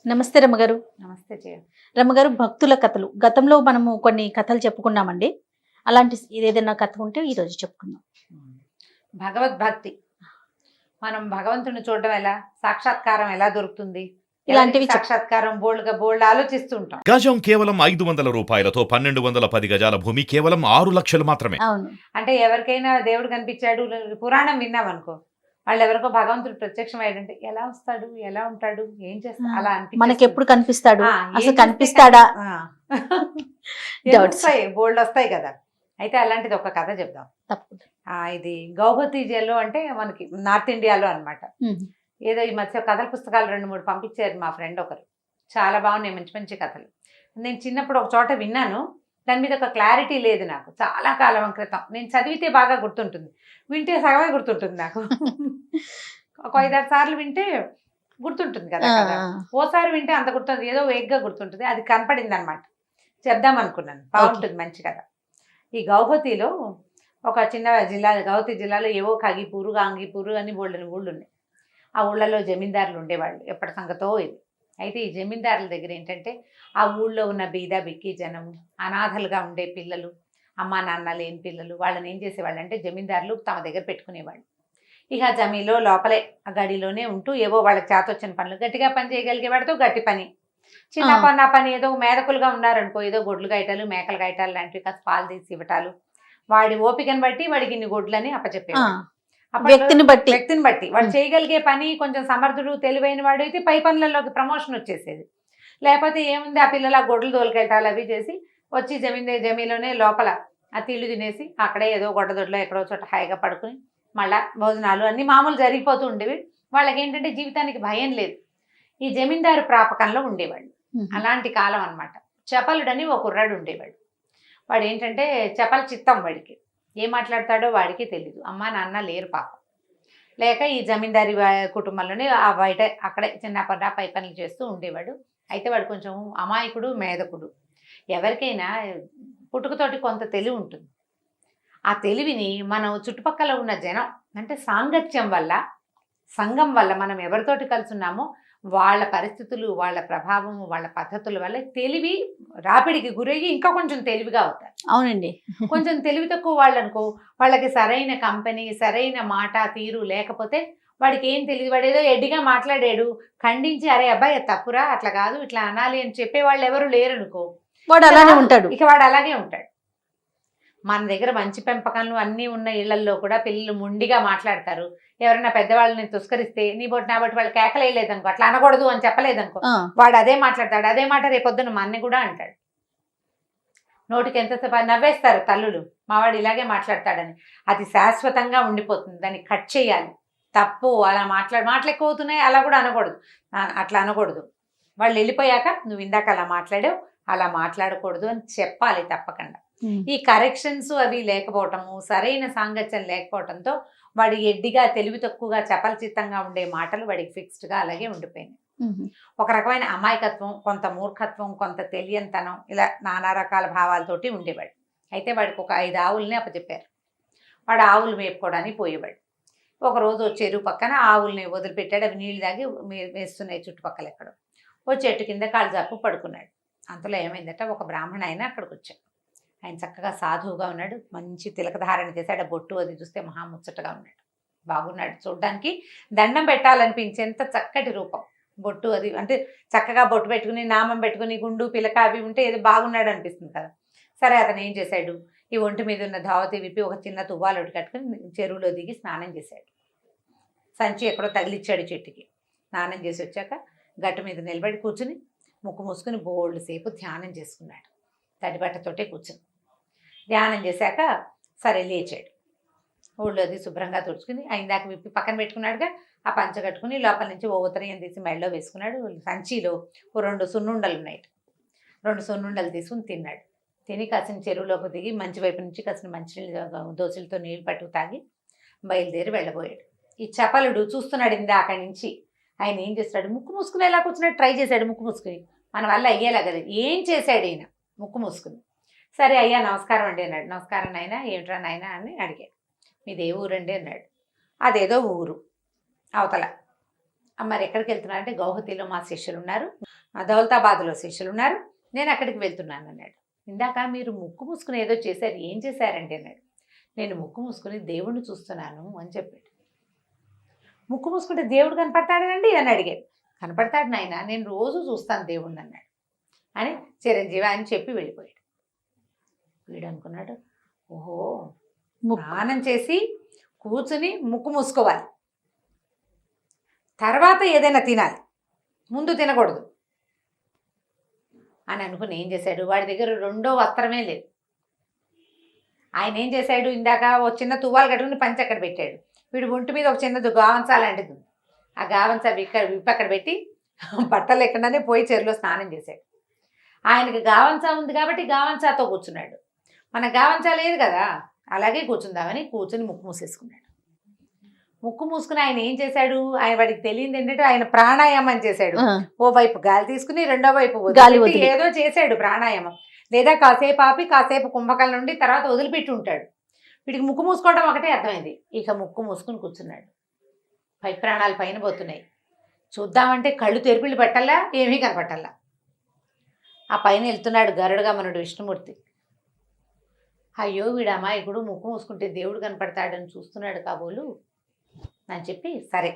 నమస్తే రమ్మగారు. నమస్తే జయ. రమ్మగారు, భక్తుల కథలు గతంలో మనము కొన్ని కథలు చెప్పుకున్నామండి. అలాంటి ఏదైనా కథ ఉంటే ఈ రోజు చెప్పుకుందాం. భగవద్భక్తి. మనం భగవంతుని చూడడం ఎలా, సాక్షాత్కారం ఎలా దొరుకుతుంది, ఇలాంటివి సాక్షాత్కారం బోల్డ్ ఆలోచిస్తూ ఉంటాం. గజం కేవలం 500 రూపాయలతో 1210 గజాల భూమి కేవలం 6 లక్షలు మాత్రమే. అవును. అంటే ఎవరికైనా దేవుడు కనిపించాడు, పురాణం విన్నామనుకో, వాళ్ళు ఎవరికో భగవంతుడు ప్రత్యక్షం అయ్యాడంటే ఎలా వస్తాడు, ఎలా ఉంటాడు, ఏం చేస్తాడు అలా మనకి ఎప్పుడు కనిపిస్తాడు, అసలు కనిపిస్తాడా, బోల్డ్ వస్తాయి కదా. అయితే అలాంటిది ఒక కథ చెప్దాం. తప్పకుండా. ఇది గౌహతి జైల్లో, అంటే మనకి నార్త్ ఇండియాలో అన్నమాట. ఏదో ఈ మధ్య కథల పుస్తకాలు 2-3 పంపించారు మా ఫ్రెండ్ ఒకరు. చాలా బాగున్నాయి, మంచి మంచి కథలు. నేను చిన్నప్పుడు ఒక చోట విన్నాను, దాని మీద ఒక క్లారిటీ లేదు నాకు. చాలా కాలం క్రితం నేను చదివితే బాగా గుర్తుంటుంది, వింటే సగమే గుర్తుంటుంది నాకు. ఒక 5-6 సార్లు వింటే గుర్తుంటుంది కదా కదా, ఓసారి వింటే అంత గుర్తుంది, ఏదో వేగ్గా గుర్తుంటుంది. అది కనపడింది అనమాట, చెప్దాం అనుకున్నాను. బాగుంటుంది, మంచి కథ. ఈ గౌహతిలో ఒక చిన్న జిల్లా, గౌహతి జిల్లాలో ఏవో ఖగీపూరు, గాంగీపూరు అని బోల్డని ఊళ్ళు ఉన్నాయి. ఆ ఊళ్ళలో జమీందారులు ఉండేవాళ్ళు, ఎప్పటి సంగతో ఇది. అయితే ఈ జమీందారుల దగ్గర ఏంటంటే, ఆ ఊళ్ళో ఉన్న బీద బిక్కి జనము, అనాథలుగా ఉండే పిల్లలు, అమ్మా నాన్న లేని పిల్లలు, వాళ్ళని ఏం చేసేవాళ్ళు అంటే జమీందారులు తమ దగ్గర పెట్టుకునేవాళ్ళు. ఇక జమీలో లోపలే ఆ గడిలోనే ఉంటూ ఏవో వాళ్ళకి చేతొచ్చిన పనులు, గట్టిగా పని చేయగలిగే వాడితో గట్టి పని, చిన్న పని పని, ఏదో మేదకులుగా ఉన్నారనుకో, ఏదో గొడ్లు గాయటాలు మేకలు గాయటాలు లాంటివి, కాస్త పాలు తీసి ఇవ్వటాలు, వాడి ఓపికను బట్టి వాడికి ఇన్ని గొడ్లని అప్పచెప్పేవాడు. వ్యక్తిని బట్టి వాడు చేయగలిగే పని, కొంచెం సమర్థుడు తెలివైన వాడు అయితే పై పనులలోకి ప్రమోషన్ వచ్చేసేది. లేకపోతే ఏముంది, ఆ పిల్లల గొడ్లు తోలుకెళ్ళాలి అవి చేసి వచ్చి జమీలోనే లోపల ఆ తిళ్ళు తినేసి అక్కడే ఏదో గొడ్డదొడ్లో ఎక్కడో చోట హాయిగా పడుకుని మళ్ళా భోజనాలు అన్నీ మామూలు జరిగిపోతూ ఉండేవి. వాళ్ళకి ఏంటంటే జీవితానికి భయం లేదు, ఈ జమీందారు ప్రాపకంలో ఉండేవాళ్ళు. అలాంటి కాలం అనమాట. చపలుడని ఒక కుర్రాడు ఉండేవాడు. వాడు ఏంటంటే చపల చిత్తం, వాడికి ఏం మాట్లాడతాడో వాడికి తెలీదు. అమ్మ నాన్న లేరు పాపం, లేక ఈ జమీందారి కుటుంబంలోనే ఆ బయట అక్కడే చిన్న పై పనులు చేస్తూ ఉండేవాడు. అయితే వాడు కొంచెం అమాయకుడు, మేధకుడు. ఎవరికైనా పుట్టుకతోటి కొంత తెలివి ఉంటుంది. ఆ తెలివిని మనం చుట్టుపక్కల ఉన్న జనం, అంటే సాంగత్యం వల్ల, సంఘం వల్ల, మనం ఎవరితోటి కలిసి ఉన్నామో వాళ్ళ పరిస్థితులు, వాళ్ళ ప్రభావం, వాళ్ళ పద్ధతుల వల్ల తెలివి రాపిడికి గురయ్యి ఇంకా కొంచెం తెలివిగా అవుతారు. అవునండి. కొంచెం తెలివి తక్కువ వాళ్ళు అనుకో, వాళ్ళకి సరైన కంపెనీ, సరైన మాట తీరు లేకపోతే వాడికి ఏం తెలియదు. వాడు ఏదో ఎడ్డిగా మాట్లాడాడు, ఖండించి అరే అబ్బాయి తప్పురా, అట్లా కాదు ఇట్లా అనాలి అని చెప్పే వాళ్ళు ఎవరు లేరు అనుకో, వాడు అలానే ఉంటాడు. ఇక వాడు అలాగే ఉంటాడు. మన దగ్గర మంచి పెంపకాలు అన్నీ ఉన్న ఇళ్లల్లో కూడా పిల్లలు మొండిగా మాట్లాడతారు. ఎవరైనా పెద్దవాళ్ళని తుస్కరిస్తే నీ బొట్టు నా బట్టి వాళ్ళు కేకలేదనుకో, అట్లా అనకూడదు అని చెప్పలేదనుకో, వాడు అదే మాట్లాడతాడు. అదే మాట రేపొద్దున మా అన్న కూడా అంటాడు. నోటికి ఎంతసేపు నవ్వేస్తారు తల్లులు, మావాడు ఇలాగే మాట్లాడతాడని. అది శాశ్వతంగా ఉండిపోతుంది, దాన్ని కట్ చేయాలి. తప్పు, అలా మాటలు ఎక్కువ అవుతున్నాయి, అలా కూడా అనకూడదు, అట్లా అనకూడదు. వాళ్ళు వెళ్ళిపోయాక నువ్వు ఇందాక అలా మాట్లాడావు, అలా మాట్లాడకూడదు అని చెప్పాలి తప్పకుండా. ఈ కరెక్షన్స్ అవి లేకపోవటము, సరైన సాంగత్యం లేకపోవటంతో వాడి ఎడ్డిగా, తెలివి తక్కువగా, చపలచిత్తంగా ఉండే మాటలు వాడికి ఫిక్స్డ్గా అలాగే ఉండిపోయినాయి. ఒక రకమైన అమాయకత్వం, కొంత మూర్ఖత్వం, కొంత తెలియనితనం, ఇలా నానా రకాల భావాలతోటి ఉండేవాడు. అయితే వాడికి ఒక 5 ఆవుల్ని అప్పచెప్పారు. వాడు ఆవులు మేపుకోవడానికి పోయేవాడు. ఒకరోజు చెరువు పక్కన ఆవుల్ని వదిలిపెట్టాడు. అవి నీళ్ళు తాగి వేస్తున్నాయి చుట్టుపక్కల ఎక్కడో. ఓ చెట్టు కింద కాళ్ళు జాపు పడుకున్నాడు. అంతలో ఏమైందట, ఒక బ్రాహ్మణ ఆయన అక్కడికి వచ్చాడు. ఆయన చక్కగా సాధువుగా ఉన్నాడు, మంచి తిలకధారణ చేశాడు. బొట్టు అది చూస్తే మహాముచ్చటగా ఉన్నాడు, బాగున్నాడు చూడ్డానికి, దండం పెట్టాలనిపించేంత చక్కటి రూపం. బొట్టు అది అంటే చక్కగా బొట్టు పెట్టుకుని, నామం పెట్టుకుని, గుండు పిలక అవి ఉంటే ఏదో బాగున్నాడు అనిపిస్తుంది కదా. సరే, అతను ఏం చేశాడు, ఈ ఒంటి మీద ఉన్న ధావతి విప్పి ఒక చిన్న తువ్వాలొటి కట్టుకుని చెరువులో దిగి స్నానం చేశాడు. సంచి ఎక్కడో తగిలిచ్చాడు చెట్టుకి. స్నానం చేసి వచ్చాక గట్టు మీద నిలబడి కూర్చుని ముక్కు మూసుకుని బోల్డ్ సేపు ధ్యానం చేసుకున్నాడు. తడిబట్టతోటే కూర్చుని ధ్యానం చేశాక సరే లేచాడు. ఊళ్ళో అది శుభ్రంగా తుడుచుకుని ఇందాక విప్పి పక్కన పెట్టుకున్నాడుగా, ఆ పంచ కట్టుకుని లోపల నుంచి ఓ ఉత్తరయం తీసి మెడలో వేసుకున్నాడు. సంచిలో ఓ 2 సున్నుండలు ఉన్నాయి, 2 సున్నుండలు తీసుకుని తిన్నాడు. తిని కాసిన చెరువులోకి దిగి మంచి వైపు నుంచి కాసిన మంచినీళ్ళు దోశలతో నీళ్ళు పట్టుకు తాగి బయలుదేరి వెళ్ళబోయాడు. ఈ చపలుడు చూస్తున్నాడు ఇందాక నుంచి. ఆయన ఏం చేస్తాడు, ముక్కు మూసుకునేలా కూర్చున్నాడు. ట్రై చేశాడు ముక్కు మూసుకుని, మన వల్ల అయ్యేలా కదా. ఏం చేశాడు ఈయన, ముక్కు మూసుకుని. సరే అయ్యా నమస్కారం అండి అన్నాడు. నమస్కారం నాయనా, ఏమిట్రా నాయనా అని అడిగాడు. మీది ఏ ఊరండి అన్నాడు. అదేదో ఊరు అవతల. మరి ఎక్కడికి వెళ్తున్నారంటే, గౌహతిలో మా శిష్యులు ఉన్నారు, దౌలతాబాద్లో శిష్యులు ఉన్నారు, నేను అక్కడికి వెళ్తున్నాను అన్నాడు. ఇందాక మీరు ముక్కు మూసుకుని ఏదో చేశారు, ఏం చేశారండి అన్నాడు. నేను ముక్కు మూసుకుని దేవుణ్ణి చూస్తున్నాను అని చెప్పాడు. ముక్కు మూసుకుంటే దేవుడు కనపడతాడండి అని అడిగాడు. కనపడతాడు నాయన, నేను రోజు చూస్తాను దేవుణ్ణి అన్నాడు. అని చిరంజీవి అని చెప్పి వెళ్ళిపోయాడు. వీడు అనుకున్నాడు, ఓహో స్నానం చేసి కూర్చుని ముక్కు మూసుకోవాలి, తర్వాత ఏదైనా తినాలి, ముందు తినకూడదు అని అనుకుని ఏం చేశాడు, వాడి దగ్గర రెండో వస్త్రమే లేదు. ఆయన ఏం చేశాడు, ఇందాక ఓ చిన్న తువ్వాలు కట్టుకుని పంచి అక్కడ పెట్టాడు. వీడు ఒంటి మీద ఒక చిన్నది గావంచా లాంటిది ఉంది. ఆ గావంచా విప్పి అక్కడ పెట్టి బట్టలు లేకుండానే పోయి చెరువులో స్నానం చేశాడు. ఆయనకి గావంచా ఉంది కాబట్టి గావంచాతో కూర్చున్నాడు. మన గావంచా లేదు కదా, అలాగే కూర్చుందామని కూర్చుని ముక్కు మూసేసుకున్నాడు. ముక్కు మూసుకుని ఆయన ఏం చేశాడు, ఆయన వాడికి తెలియదు ఏంటంటే ఆయన ప్రాణాయామం చేశాడు. ఓ వైపు గాలి తీసుకుని రెండో వైపు వదిలి ఏదో చేశాడు ప్రాణాయామం. లేదా కాసేపు ఆపి కాసేపు కుంభకం నుండి తర్వాత వదిలిపెట్టి ఉంటాడు. వీడికి ముక్కు మూసుకోవడం ఒకటే అర్థమైంది. ఇక ముక్కు మూసుకుని కూర్చున్నాడు. పై ప్రాణాలు పైన పోతున్నాయి. చూద్దామంటే కళ్ళు తెరిపిళ్ళు పెట్టల్లా, ఏమీ కనపట్టల్లా. ఆ పైన వెళ్తున్నాడు గరుడగమనుడు విష్ణుమూర్తి. అయ్యో వీడు అమాయకుడు, ముక్కు మూసుకుంటే దేవుడు కనపడతాడని చూస్తున్నాడు కాబోలు అని చెప్పి, సరే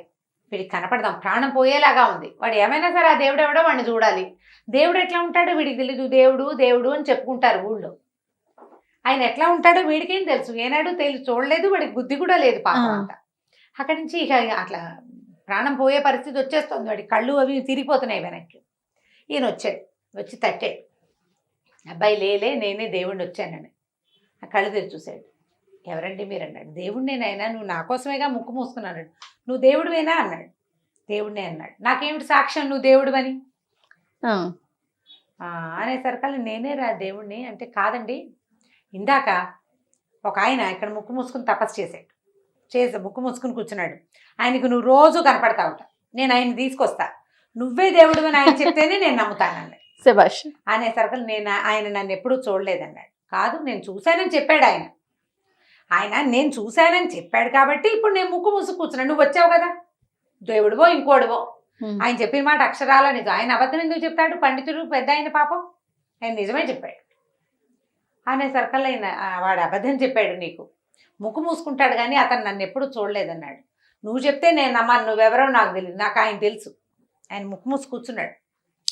వీడికి కనపడదాం, ప్రాణం పోయేలాగా ఉంది, వాడు ఏమైనా సరే ఆ దేవుడు ఎవడో వాడిని చూడాలి. దేవుడు ఎట్లా ఉంటాడో వీడికి తెలీదు, దేవుడు దేవుడు అని చెప్పుకుంటారు ఊళ్ళో. ఆయన ఎట్లా ఉంటాడో వీడికేం తెలుసు, ఏనాడు చూడలేదు, వాడికి బుద్ధి కూడా లేదు పాపం అంట. అక్కడి నుంచి ఇక అట్లా ప్రాణం పోయే పరిస్థితి వచ్చేస్తుంది, వాడి కళ్ళు అవి తిరిగిపోతున్నాయి వెనక్కి. ఈయన వచ్చాడు, వచ్చి తట్టాడు. అబ్బాయి లేలే, నేనే దేవుణ్ణి వచ్చానని. ఆ కళ్ళు తెరిచి చూశాడు. ఎవరండి మీరు అన్నాడు. దేవుడినేనైనా, నువ్వు నా కోసమేగా ముక్కు మూసుకున్నాడు. నువ్వు దేవుడివేనా అన్నాడు. దేవుడినే అన్నాడు. నాకేమిటి సాక్ష్యం నువ్వు దేవుడివని అనేసరికల్లా నేనే రా దేవుడిని అంటే, కాదండి ఇందాక ఒక ఆయన ఇక్కడ ముక్కు మూసుకుని తపస్సు చేశాడు, ముక్కు మూసుకుని కూర్చున్నాడు. ఆయనకు నువ్వు రోజు కనపడతావుట, నేను ఆయన తీసుకొస్తా, నువ్వే దేవుడు అని ఆయన చెప్తేనే నేను నమ్ముతానన్నాడు. శభాష్. అనేసరికి ఆయన నన్ను ఎప్పుడూ చూడలేదన్నాడు. కాదు నేను చూశానని చెప్పాడు ఆయన నేను చూశానని చెప్పాడు కాబట్టి ఇప్పుడు నేను ముక్కు మూసుకు కూర్చున్నాను. నువ్వు వచ్చావు కదా, దేవుడివో ఇంకోడివో, ఆయన చెప్పిన మాట అక్షరాల నిజం. ఆయన అబద్ధం ఎందుకు చెప్తాడు, పండితుడు పెద్ద ఆయన పాపం, ఆయన నిజమే చెప్పాడు. అనేసరికల్లా ఆయన వాడు అబద్ధం చెప్పాడు, నీకు ముక్కు మూసుకుంటాడు కానీ అతను నన్ను ఎప్పుడు చూడలేదన్నాడు. నువ్వు చెప్తే నేను నమ్మాను, నువ్వెవరో నాకు తెలియదు, నాకు ఆయన తెలుసు. ఆయన ముక్కు మూసు కూర్చున్నాడు.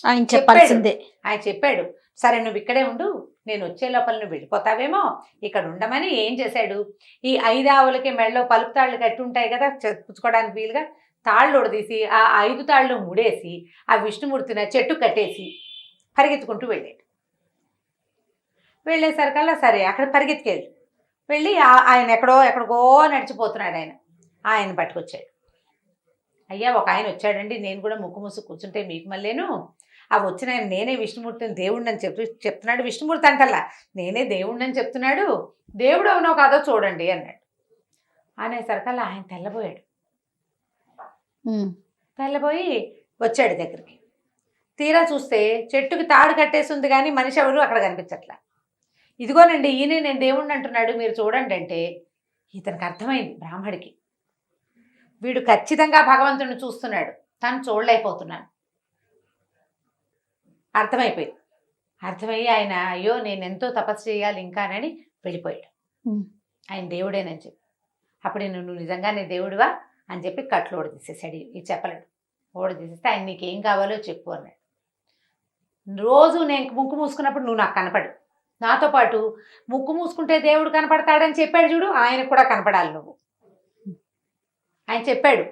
ఆయన చెప్పాల్సిందే. ఆయన చెప్పాడు, సరే నువ్వు ఇక్కడే ఉండు, నేను వచ్చే లోపల నువ్వు వెళ్ళిపోతావేమో, ఇక్కడ ఉండమని ఏం చేశాడు, ఈ 5 ఆవులకి మెడలో పలుపు తాళ్ళు కట్టి ఉంటాయి కదా పుచ్చుకోవడానికి వీలుగా, తాళ్ళు ఉడదీసి ఆ 5 తాళ్ళు ముడేసి ఆ విష్ణుమూర్తిని చెట్టు కట్టేసి పరిగెత్తుకుంటూ వెళ్ళాడు. వెళ్ళేసరికల్లా సరే అక్కడ పరిగెత్తుకెళ్ళి వెళ్ళి ఆయన ఎక్కడికో నడిచిపోతున్నాడు. ఆయన పట్టుకొచ్చాడు. అయ్యా ఒక ఆయన వచ్చాడండి, నేను కూడా ముక్కు మూసు కూర్చుంటే మీకు మళ్ళీను ఆ వచ్చిన ఆయన నేనే విష్ణుమూర్తిని దేవుడిని అని చెప్తున్నాడు. విష్ణుమూర్తి అంటల్లా నేనే దేవుడిని అని చెప్తున్నాడు, దేవుడు అవునో కాదో చూడండి అన్నాడు. అనేసరికల్లా ఆయన తెల్లబోయాడు. తెల్లబోయి వచ్చాడు దగ్గరికి. తీరా చూస్తే చెట్టుకి తాడు కట్టేసి ఉంది కానీ మనిషి ఎవరు అక్కడ కనిపించట్లా. ఇదిగోనండి ఈయనే నేను దేవుణ్ణి అంటున్నాడు, మీరు చూడండి అంటే ఇతనికి అర్థమైంది బ్రాహ్మడికి, వీడు ఖచ్చితంగా భగవంతుడిని చూస్తున్నాడు, తను చూడలేకపోతున్నాను అర్థమైపోయింది. అర్థమయ్యి ఆయన అయ్యో నేను ఎంతో తపస్సు చేయాలి ఇంకానని వెళ్ళిపోయాడు. ఆయన దేవుడేనని చెప్పి అప్పుడు నువ్వు నిజంగానే దేవుడివా అని చెప్పి కట్లు ఓడి తీసేసాడు. ఈ చెప్పలేడు ఓడి తీసేస్తే ఆయన నీకేం కావాలో చెప్పు అన్నాడు. రోజు నేను ముక్కు మూసుకున్నప్పుడు నువ్వు నాకు కనపడు, నాతో పాటు ముక్కు మూసుకుంటే దేవుడు కనపడతాడని చెప్పాడు చూడు, ఆయనకు కూడా కనపడాలి నువ్వు ఆయన చెప్పాడు.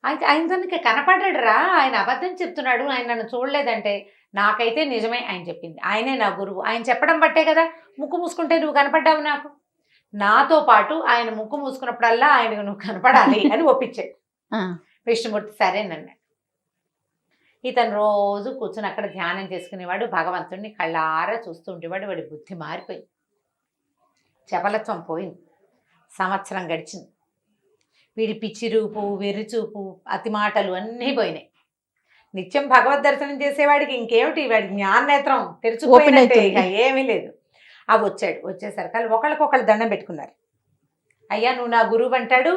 ఆయన తనకి కనపడ్డాడు రా, ఆయన అబద్ధం చెప్తున్నాడు, ఆయన నన్ను చూడలేదంటే నాకైతే నిజమే ఆయన చెప్పింది, ఆయనే నా గురువు, ఆయన చెప్పడం బట్టే కదా ముక్కు మూసుకుంటే నువ్వు కనపడ్డావు నాకు, నాతో పాటు ఆయన ముక్కు మూసుకున్నప్పుడల్లా ఆయనకు నువ్వు కనపడాలి అని ఒప్పించాడు విష్ణుమూర్తి. సరేనన్నాడు. ఇతను రోజు కూర్చుని అక్కడ ధ్యానం చేసుకునేవాడు, భగవంతుడిని కళ్ళారా చూస్తూ ఉండేవాడు. వాడి బుద్ధి మారిపోయింది, చపలత్వం పోయింది. సంవత్సరం గడిచింది. వీడి పిచ్చి రూపు, వెర్రి చూపు, అతి మాటలు అన్నీ పోయినాయి. నిత్యం భగవద్ దర్శనం చేసేవాడికి ఇంకేమిటి, వాడికి జ్ఞాననేత్రం తెరుచుకుపోయినట్టే, ఇక ఏమీ లేదు. అవి వచ్చేసరికి ఒకళ్ళకొకళ్ళు దండం పెట్టుకున్నారు. అయ్యా నువ్వు నా గురువు అంటాడు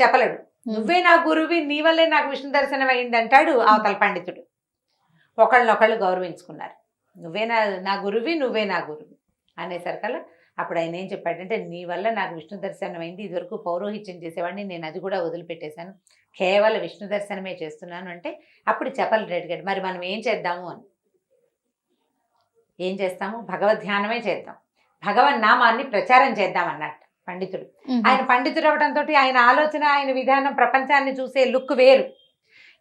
చెప్పలేడు, నువ్వే నా గురువి, నీ వల్లే నాకు విష్ణు దర్శనం అయింది అంటాడు అవతల పండితుడు. ఒకళ్ళనొకళ్ళు గౌరవించుకున్నారు. నువ్వే నా గురువి, నువ్వే నా గురువి అనేసరికల్లా అప్పుడు ఆయన ఏం చెప్పాడంటే, నీ వల్ల నాకు విష్ణు దర్శనం అయింది, ఇదివరకు పౌరోహిత్యం చేసేవాడిని, నేను అది కూడా వదిలిపెట్టేశాను, కేవలం విష్ణు దర్శనమే చేస్తున్నాను అంటే అప్పుడు చెప్పలు రెడ్డి మరి మనం ఏం చేద్దాము అని. ఏం చేస్తాము? భగవద్ ధ్యానమే చేద్దాం, భగవన్ నామాన్ని ప్రచారం చేద్దాం అన్నట్టు పండితుడు. ఆయన పండితుడు అవడంతో ఆయన ఆలోచన, ఆయన విధానం, ప్రపంచాన్ని చూసే లుక్ వేరు.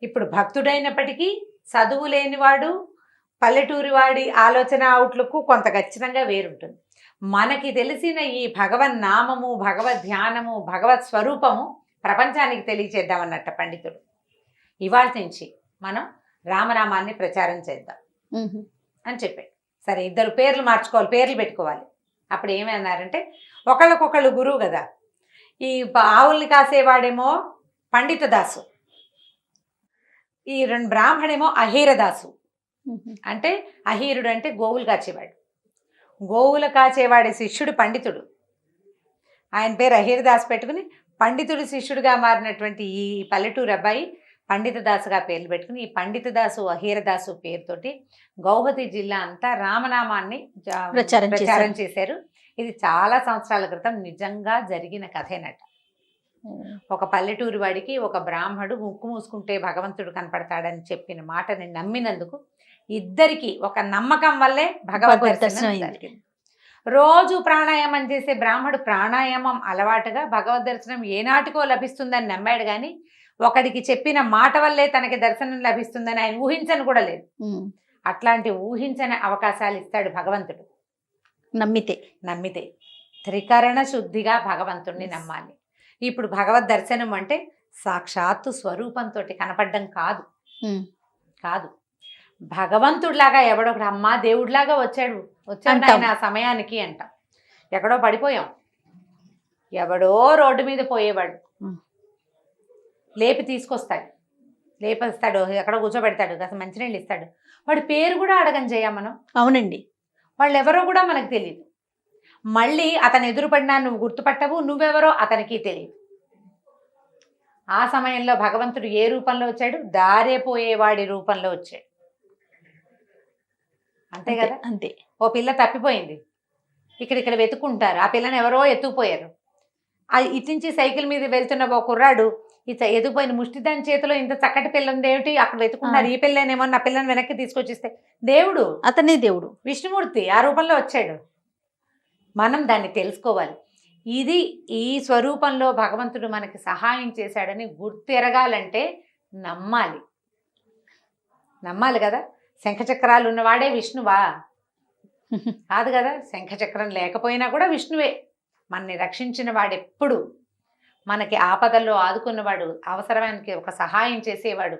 ఇప్పుడు భక్తుడైనప్పటికీ చదువు లేనివాడు, పల్లెటూరి వాడి ఆలోచన అవుట్లుక్ కొంత ఖచ్చితంగా వేరుంటుంది. మనకి తెలిసిన ఈ భగవన్ నామము, భగవద్ ధ్యానము, భగవత్ స్వరూపము ప్రపంచానికి తెలియచేద్దామన్నట్ట పండితుడు. ఇవాళ నుంచి మనం రామనామాన్ని ప్రచారం చేద్దాం అని చెప్పాడు. సరే, ఇద్దరు పేర్లు మార్చుకోవాలి, పేర్లు పెట్టుకోవాలి. అప్పుడు ఏమన్నారంటే, ఒకళ్ళకొకళ్ళు గురువు కదా. ఈ ఆవుల్ని కాసేవాడేమో పండితదాసు, ఈ రెండు బ్రాహ్మణేమో అహీరదాసు. అంటే అహీరుడు అంటే గోవులు కాచేవాడు, గోవులు కాచేవాడి శిష్యుడు పండితుడు. ఆయన పేరు అహీరదాసు పెట్టుకుని పండితుడు శిష్యుడిగా మారినటువంటి ఈ పల్లెటూరు అబ్బాయి పండితదాసుగా పేర్లు పెట్టుకుని ఈ పండితదాసు అహీరదాసు పేరుతోటి గౌహతి జిల్లా అంతా రామనామాన్ని ప్రచారం చేశారు. ఇది చాలా సంవత్సరాల క్రితం నిజంగా జరిగిన కథేనట. ఒక పల్లెటూరు వాడికి ఒక బ్రాహ్మడు ముక్కు మూసుకుంటే భగవంతుడు కనపడతాడని చెప్పిన మాటని నమ్మినందుకు ఇద్దరికి ఒక నమ్మకం వల్లే భగవద్ దర్శనం జరిగింది. రోజు ప్రాణాయామం చేసే బ్రాహ్మడు ప్రాణాయామం అలవాటుగా భగవద్ దర్శనం ఏనాటికో లభిస్తుందని నమ్మాడు, కానీ ఒకడికి చెప్పిన మాట వల్లే తనకి దర్శనం లభిస్తుందని ఆయన ఊహించను కూడా లేదు. అట్లాంటి ఊహించని అవకాశాలు ఇస్తాడు భగవంతుడు నమ్మితే. త్రికరణ శుద్ధిగా భగవంతుణ్ణి నమ్మాలి. ఇప్పుడు భగవద్ దర్శనం అంటే సాక్షాత్తు స్వరూపంతో కనపడడం కాదు, భగవంతుడిలాగా ఎవడొకడు అమ్మా దేవుడిలాగా వచ్చాడు ఆయన ఆ సమయానికి అంటాం. ఎక్కడో పడిపోయాం, ఎవడో రోడ్డు మీద పోయేవాడు లేపి తీసుకొస్తాడు, లేపేస్తాడు, ఎక్కడో కూర్చోబెడతాడు, కాస్త మంచినీళ్ళు ఇస్తాడు, వాడి పేరు కూడా అడగని చేయం మనం. అవునండి, వాళ్ళు ఎవరో కూడా మనకు తెలియదు. మళ్ళీ అతను ఎదురుపడినా నువ్వు గుర్తుపట్టవు, నువ్వెవరో అతనికి తెలియదు. ఆ సమయంలో భగవంతుడు ఏ రూపంలో వచ్చాడు? దారే పోయేవాడి రూపంలో వచ్చాడు. అంతే కదా. అంతే. ఓ పిల్ల తప్పిపోయింది, ఇక్కడ వెతుక్కుంటారు, ఆ పిల్లని ఎవరో ఎత్తుకుపోయారు. ఇటు నుంచి సైకిల్ మీద వెళ్తున్న ఓ కుర్రాడు ఎదుగుపోయిన ముష్టి దాని చేతిలో ఇంత చక్కటి పిల్ల ఉంది ఏమిటి, అక్కడ వెతుకున్నారు, ఈ పిల్లనేమో నా పిల్లని వెనక్కి తీసుకొచ్చిస్తే దేవుడు, అతనే దేవుడు, విష్ణుమూర్తి ఆ రూపంలో వచ్చాడు. మనం దాన్ని తెలుసుకోవాలి. ఇది ఈ స్వరూపంలో భగవంతుడు మనకి సహాయం చేశాడని గుర్తెరగాలంటే నమ్మాలి కదా. శంఖచక్రాలు ఉన్నవాడే విష్ణువా? కాదు కదా. శంఖచక్రం లేకపోయినా కూడా విష్ణువే. మనని రక్షించిన వాడెప్పుడు, మనకి ఆపదల్లో ఆదుకున్నవాడు, అవసరానికి ఒక సహాయం చేసేవాడు,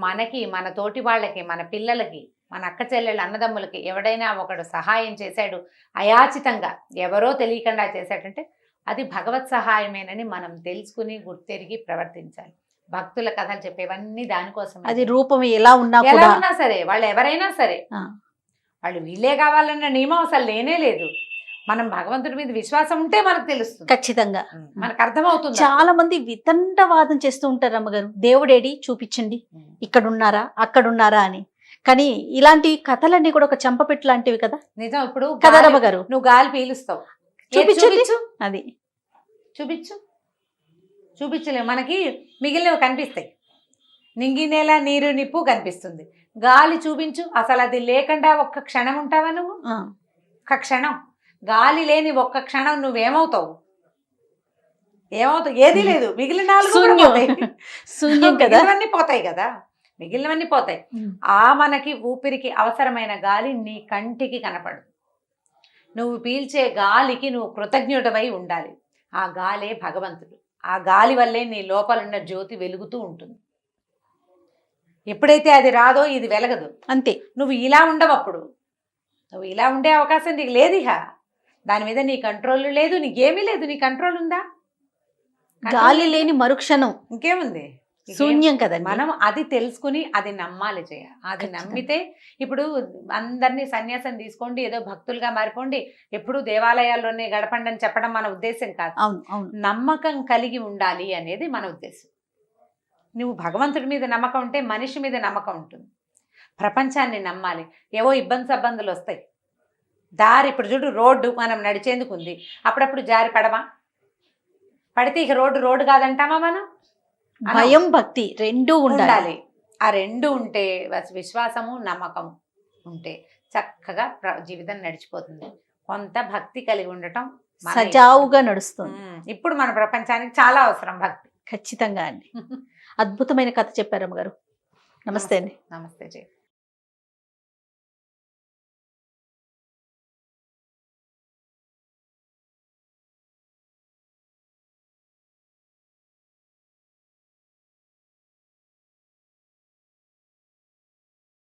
మనకి, మన తోటి వాళ్ళకి, మన పిల్లలకి, మన అక్క చెల్లెళ్ళ అన్నదమ్ములకి ఎవడైనా ఒకడు సహాయం చేశాడు అయాచితంగా, ఎవరో తెలియకుండా చేశాడంటే అది భగవత్ సహాయమేనని మనం తెలుసుకుని గుర్తెరిగి ప్రవర్తించాలి. భక్తుల కథలు చెప్పేవన్నీ దానికోసం. అది రూపం ఎలా ఉన్నా సరే, వాళ్ళు ఎవరైనా సరే, వాళ్ళు వీళ్ళే కావాలన్న నియమం అసలు లేనే లేదు. మనం భగవంతుడి మీద విశ్వాసం ఉంటే మనకు తెలుస్తుంది, ఖచ్చితంగా మనకు అర్థమవుతుంది. చాలా మంది వితండవాదం చేస్తూ ఉంటారు, అమ్మగారు దేవుడేడి చూపించండి, ఇక్కడున్నారా అక్కడున్నారా అని. కానీ ఇలాంటి కథలన్నీ కూడా ఒక చంపపెట్టు లాంటివి కదా. నిజం. ఇప్పుడు కదా రమ్మగారు, నువ్వు గాలి పీలుస్తావు, చూపించు, అది చూపించలే, మనకి మిగిలినవి కనిపిస్తాయి. నింగి నేల నీరు నిప్పు కనిపిస్తుంది, గాలి చూపించు, అసలు అది లేకుండా ఒక్క క్షణం ఉంటావా నువ్వు? ఒక్క క్షణం గాలి లేని ఒక్క క్షణం నువ్వేమవుతావు? ఏది లేదు, మిగిలిన శూన్యం కదా, పోతాయి కదా, మిగిలినవన్నీ పోతాయి. మనకి ఊపిరికి అవసరమైన గాలి నీ కంటికి కనపడు. నువ్వు పీల్చే గాలికి నువ్వు కృతజ్ఞుడవై ఉండాలి. ఆ గాలే భగవంతుడు. ఆ గాలి వల్లే నీ లోపలున్న జ్యోతి వెలుగుతూ ఉంటుంది. ఎప్పుడైతే అది రాదో ఇది వెలగదు. అంతే. నువ్వు ఇలా ఉండవప్పుడు, నువ్వు ఇలా ఉండే అవకాశం నీకు లేదు. ఇక దాని మీద నీ కంట్రోల్ లేదు, నీకేమీ లేదు. నీ కంట్రోల్ ఉందా? గాలి లేని మరుక్షణం ఇంకేముంది? శూన్యం కదా. మనం అది తెలుసుకుని అది నమ్మాలి. అది నమ్మితే, ఇప్పుడు అందరినీ సన్యాసం తీసుకోండి, ఏదో భక్తులుగా మారిపోండి, ఎప్పుడు దేవాలయాల్లోనే గడపండి అని చెప్పడం మన ఉద్దేశం కాదు. నమ్మకం కలిగి ఉండాలి అనేది మన ఉద్దేశం. నువ్వు భగవంతుడి మీద నమ్మకం ఉంటే మనిషి మీద నమ్మకం ఉంటుంది. ప్రపంచాన్ని నమ్మాలి. ఏవో ఇబ్బందులు వస్తాయి. దారి ఇప్పుడు చూడు, రోడ్డు మనం నడిచేందుకు ఉంది, అప్పుడప్పుడు జారి పడమా? పడితే ఇక రోడ్డు కాదంటామా మనం? భయం భక్తి రెండూ ఉండాలి. ఆ రెండు ఉంటే, విశ్వాసము నమ్మకం ఉంటే చక్కగా జీవితం నడిచిపోతుంది. కొంత భక్తి కలిగి ఉండటం సజావుగా నడుస్తుంది. ఇప్పుడు మన ప్రపంచానికి చాలా అవసరం భక్తి. ఖచ్చితంగా అండి. అద్భుతమైన కథ చెప్పారు అమ్మగారు. నమస్తే అండి. నమస్తే జయ.